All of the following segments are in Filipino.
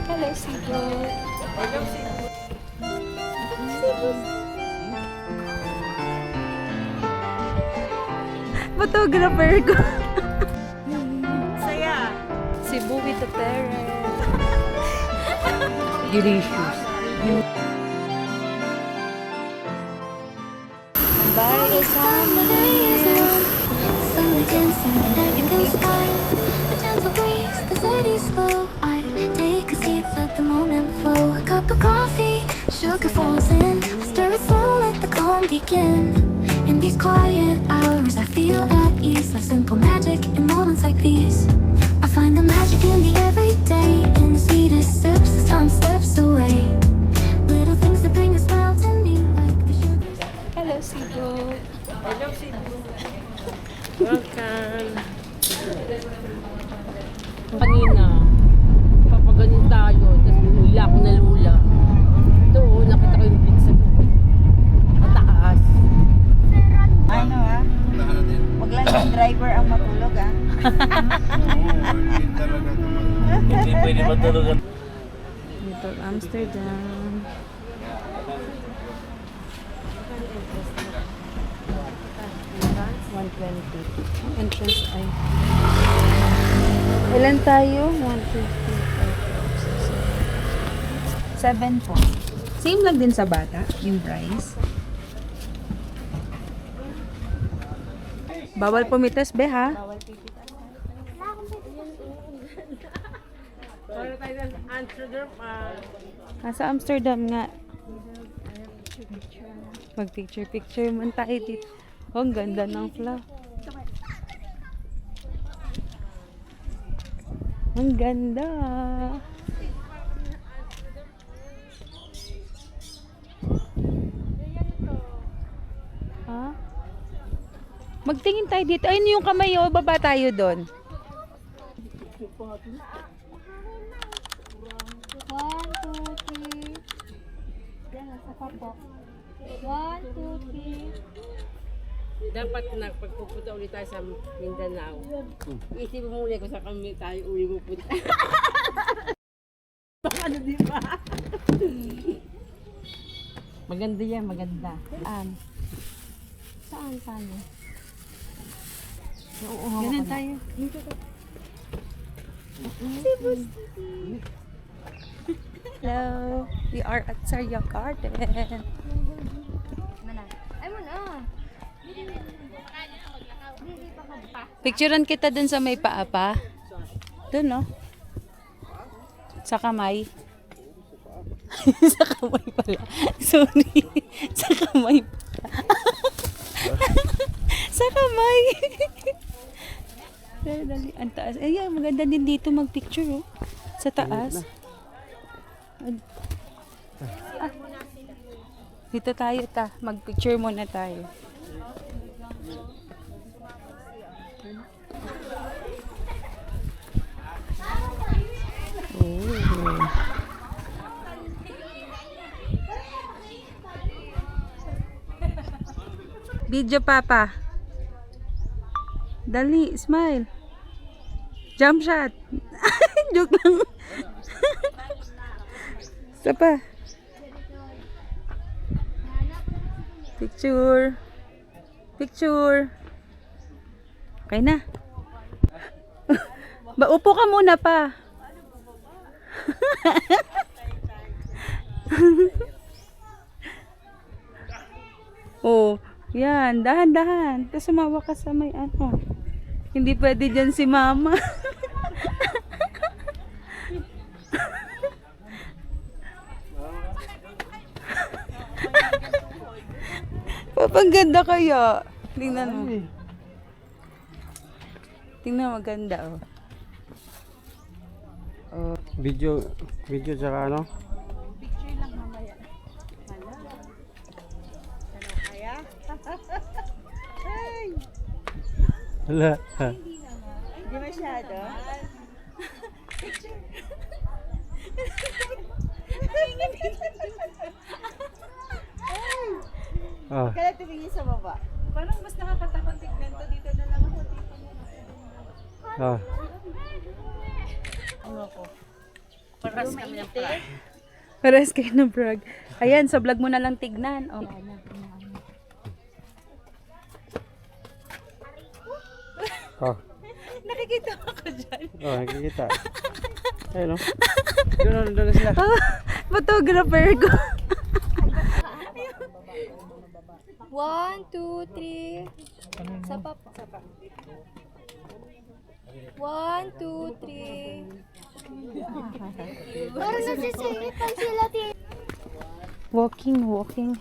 Hello, Cebu. Hello, Cebu. Photographer ko. Saya. Cebu with the parents. Delicious. Bye, Summer days long, slowly dancing in everything's fine. A gentle breeze, the city's slow. I take a seat, let the moment flow. A cup of coffee, sugar falls in. Stir it slow, let the calm begin. In these quiet hours, I feel at ease. Like simple magic in moments like these. I find the magic in the everyday. In the sweetest sips, the sun slips away. Little things that bring a smile to me, like the sugar. Hello, Cebu. Hello, Cebu. Welcome. Kanina, papaganin tayo, tapos lula ako na lula. Ito, nakita ko yung big sa mataas. Ano wag lang yung driver ang matulog Hindi talaga tumulog. Hindi pwede matulog. Dito, Amsterdam. Entrance ay. Ilan tayo? 150. 7 po. Same lang din sa bata, yung price. Bawal pumitas, be, ha? Para tayo sa Amsterdam, Nasa Amsterdam nga. Mag-picture man tayo dito. Oh, ang ganda ng flower. Ang ganda. Ha? Magtingin tayo dito. Ayun yung kamay, oh. Baba tayo doon. 1, 2, 3. dapat na pagpupunta ulit tayo sa Mindanao. Isipin mo muna kung saan kami tayo uli pupunta. Ano, di ba? Maganda yan, maganda. Saan tayo? Oo, Ganun tayo. Hello. We are at Sarya Garden. Picturean kita dun sa may paa pa. Dun, no? Sa kamay. Sa kamay pala. Sorry. Sa kamay pala. Sa kamay. Dali, ang taas. Ay, maganda din dito mag-picture, oh. Sa taas. Ah. Dito tayo, mag-picture muna tayo. Video, Papa. Dali, smile. Jump shot. Joke lang. Isa pa. Picture. Picture. Okay na. Upo ka muna pa. Oh, yan, dahan-dahan. Tapos sumawa ka sa may ano. Hindi pwede dyan si Mama. Papangganda kaya. Tingnan mo. Tingnan maganda, oh. Video tsaka ano? Picture lang mamaya. Kaya? Ay! Hala. Hindi masyado. Ah. Kaya tumingin sa baba. Parang mas nakakatakot tignan to. Dito na lang ako. Dito na lang. Ah. Ano ko? Paras kami ng pra. Pares kayo ng brag. Ayan, sa vlog mo na lang tignan. Oh. Oh, Nakikita ako dyan. oh, nakikita. Ayun, no? Doon na sila. Photographer ko. 1, 2, 3. Sapa po. 1, 2, 3. Parang nasisigitan sila din. Walking.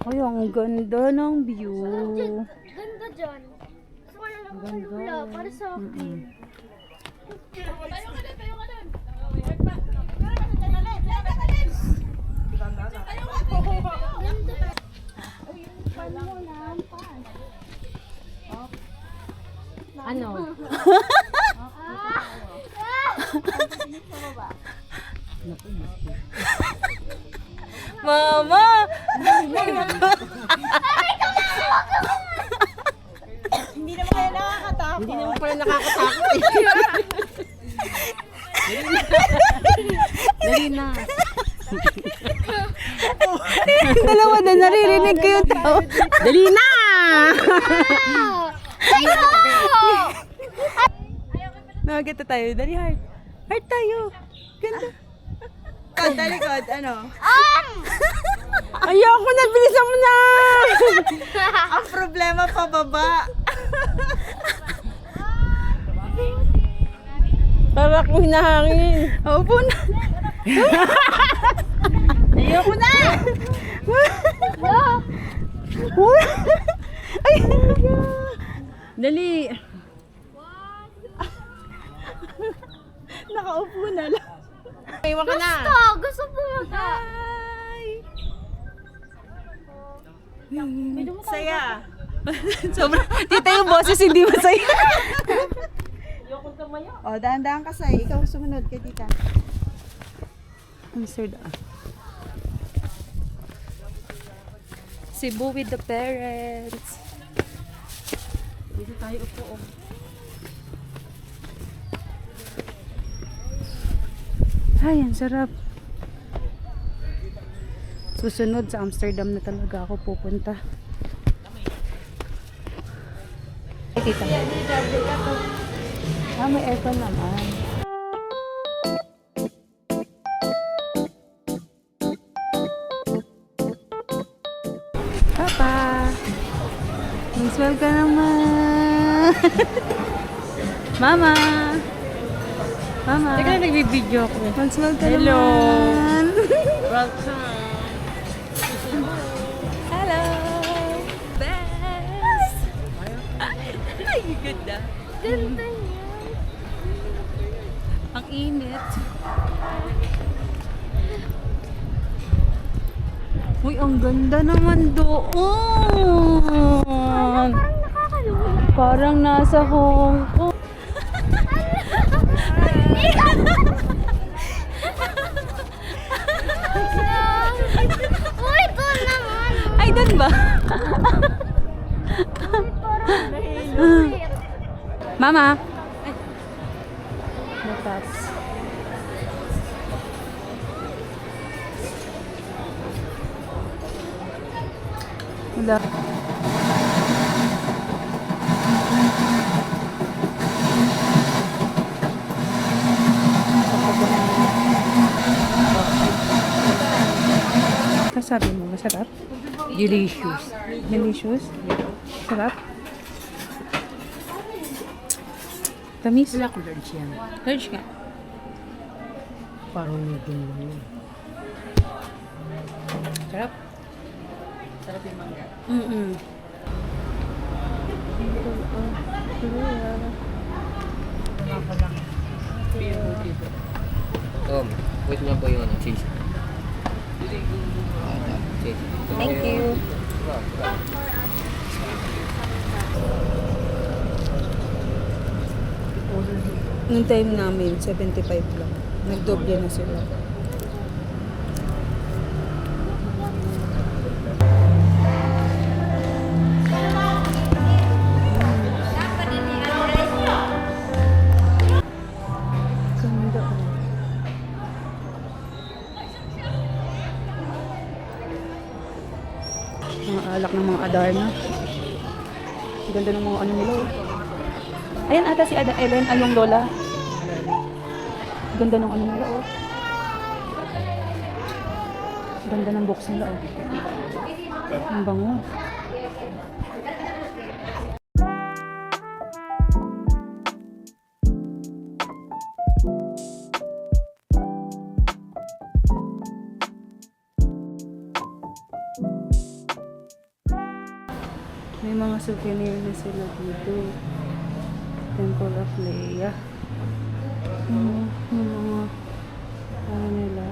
Ay, ang ganda ng view. Ganda dyan. Gusto ko na lang kalula para sa akin. Ano? Mama! Hindi naman kayo nakakatakot. Hindi naman pala nakakatakot eh. Dali na. Dalawa na naririnig ko yung tao. Dali na! Nakagata tayo. Dali, heart. Heart tayo. Ganda. Kod, talikod, ano? Ayoko na, bilisan mo na! Ang problema pababa. Para akong hinahangin. Opo na. Ayoko na! Ay, Dali. nakaupo na lang. Iwan ka na. Gusto pumunta. Saya. Sobrang, tita yung boses hindi masaya. O, dahan-dahan ka say. Ikaw sumunod kay tita. Amsterdam. Cebu with the parents. Dito tayo upo. Ay, ang sarap. Susunod sa Amsterdam na talaga ako pupunta. Ay, kita. May aircon naman. Papa! Mag-smile ka naman! Mama! Mama! Teka na, nagbibideo ako. Mag-smile ka Hello. naman! Welcome. Hello! Best! Ay, ganda! Ganda niya. Ang init. Uy, ang ganda naman doon. Parang nakakalula. Parang nasa Hong Kong. Uy, doon naman. Ay, doon ba? Mama. Ay. Matas. Wala. Sabi mo, masarap? Delicious. Delicious? Sarap? Tamis? Wala ko lunch yan. Lunch nga. Parang medium lang yun. Sarap? Sarap yung mangga. Mm-mm. Wait niya po yung ano, cheese. Cheese. Thank you. Nung time namin, 75 lang. Nagdoble na sila. Ganda. Alak ng mga Adarna. Ang ganda ng mga ano nila. Oh. Ayan ata si Ada Ellen, ay yung lola. Ang ganda ng ano nila. Oh. Ang ganda ng box nila. Oh. Ang bango. May mga souvenir na sila dito. Temple of Leia. Yung mga ano nila.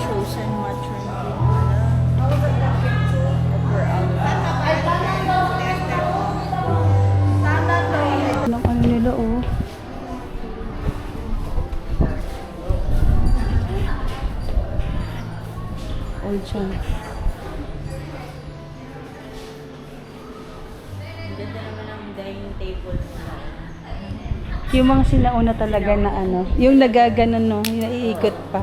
Chosen maternity. Anong ano nila oh. Old siya. Ganda naman ang dining table nila. Yung mga sinauna talaga na ano, yung nagaganon no, yung naiikot pa.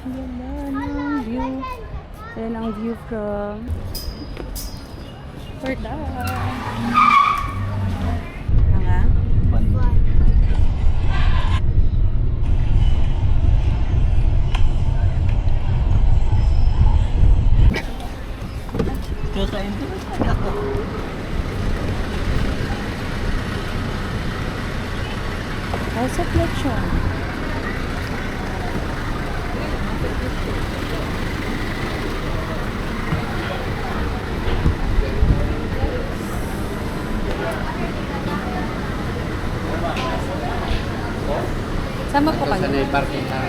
Ayan ang view. Ayan ang view from Porta. Nga? Kakain ko na ako. House of Lechon. Sama po kayo. Sana yung parking na.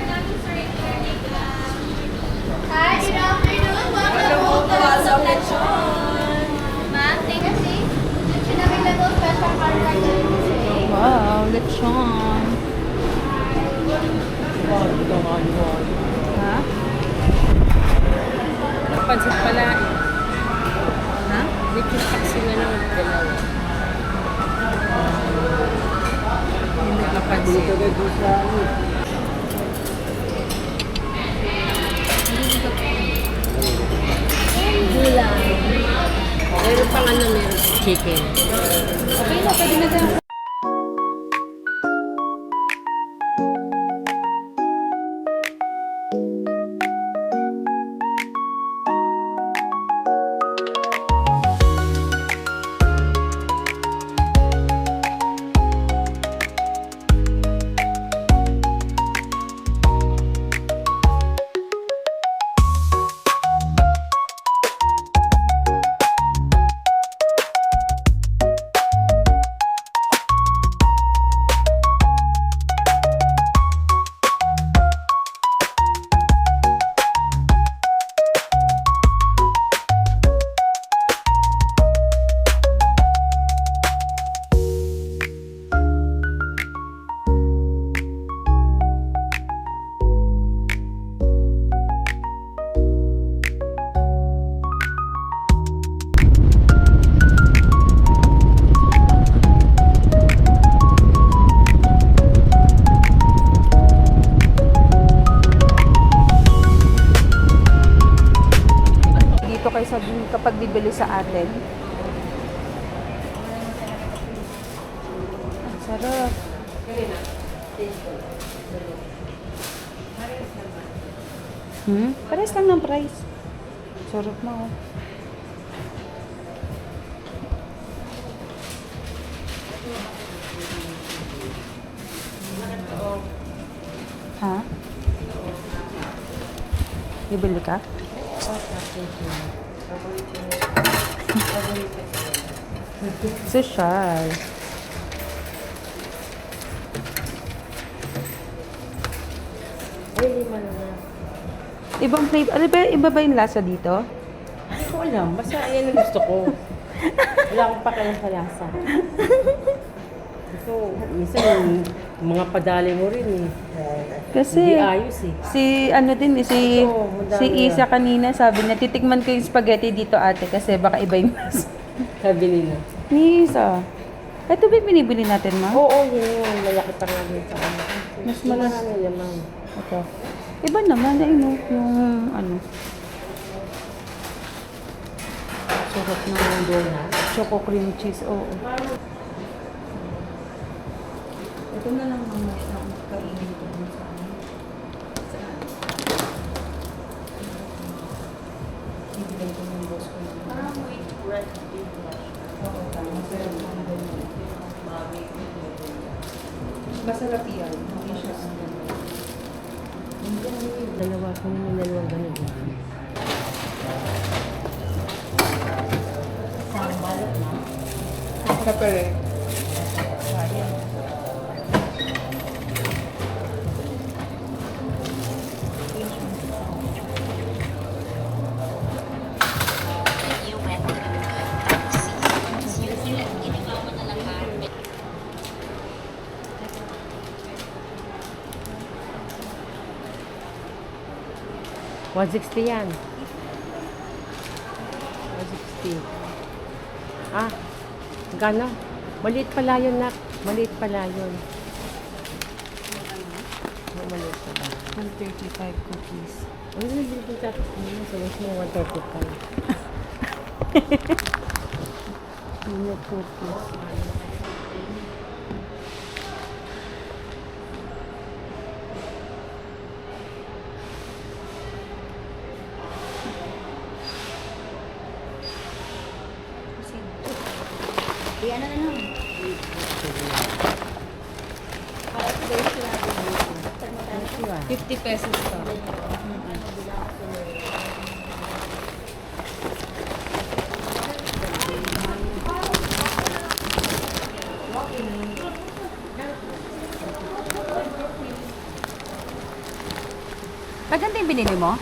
Hi, good afternoon. Welcome to House of Lechon. Ma'am, take a seat. Available special contract today. Wow, lechon. Ha? Pansit pala eh. Ha? Liquid taxi na lang ang dalawa. Hindi kapansit. Gulay. Meron pang ano, meron chicken. Okay na, pwede na dyan. kapag bibili sa atin. Ang sarap. Pares lang ng price. Sarap na oh. Bibili ka? Social. Ay, lima na nga. Ibang flavor. Ano ba, iba ba yung lasa dito? Hindi ko alam. Basta yan ang gusto ko. Wala akong pakialam sa lasa. Ito, minsan mga padali mo rin eh. Kasi, Hindi ayos eh. si ano din eh, si, Oo, madami si Isa kanina sabi na titikman ko yung spaghetti dito ate kasi baka iba yung lasa. Sabi nila. Ni Isa. Ito ba yung binibili natin, ma? Oo, yun yun. Malaki pa nga din sa ano. Mas malas. Marami naman. Ito. Iba naman, ay no, yung ano. Sarap na yung donut. Choco cream cheese, oo. Ito na lang mamaya na kainin ko dun sa amin. Ibigay ko ng boss ko. Parang wait, red, big blush. Oo, tama. Masarap na ganyan. Masarap yan. Hindi siya ang ganyan. Dalawa ko yung dalawang ganun. Kapere. $160 yan. 160. Ah, gano? Maliit pala yun, nak. Maliit pala yun. Maliit pala. 135 cookies. Ano na bilhin tapos mo? So, mas mo 135. Minute cookies. Ano na lang. Para sa days sila. 50 pesos to. Maganda yung binili mo?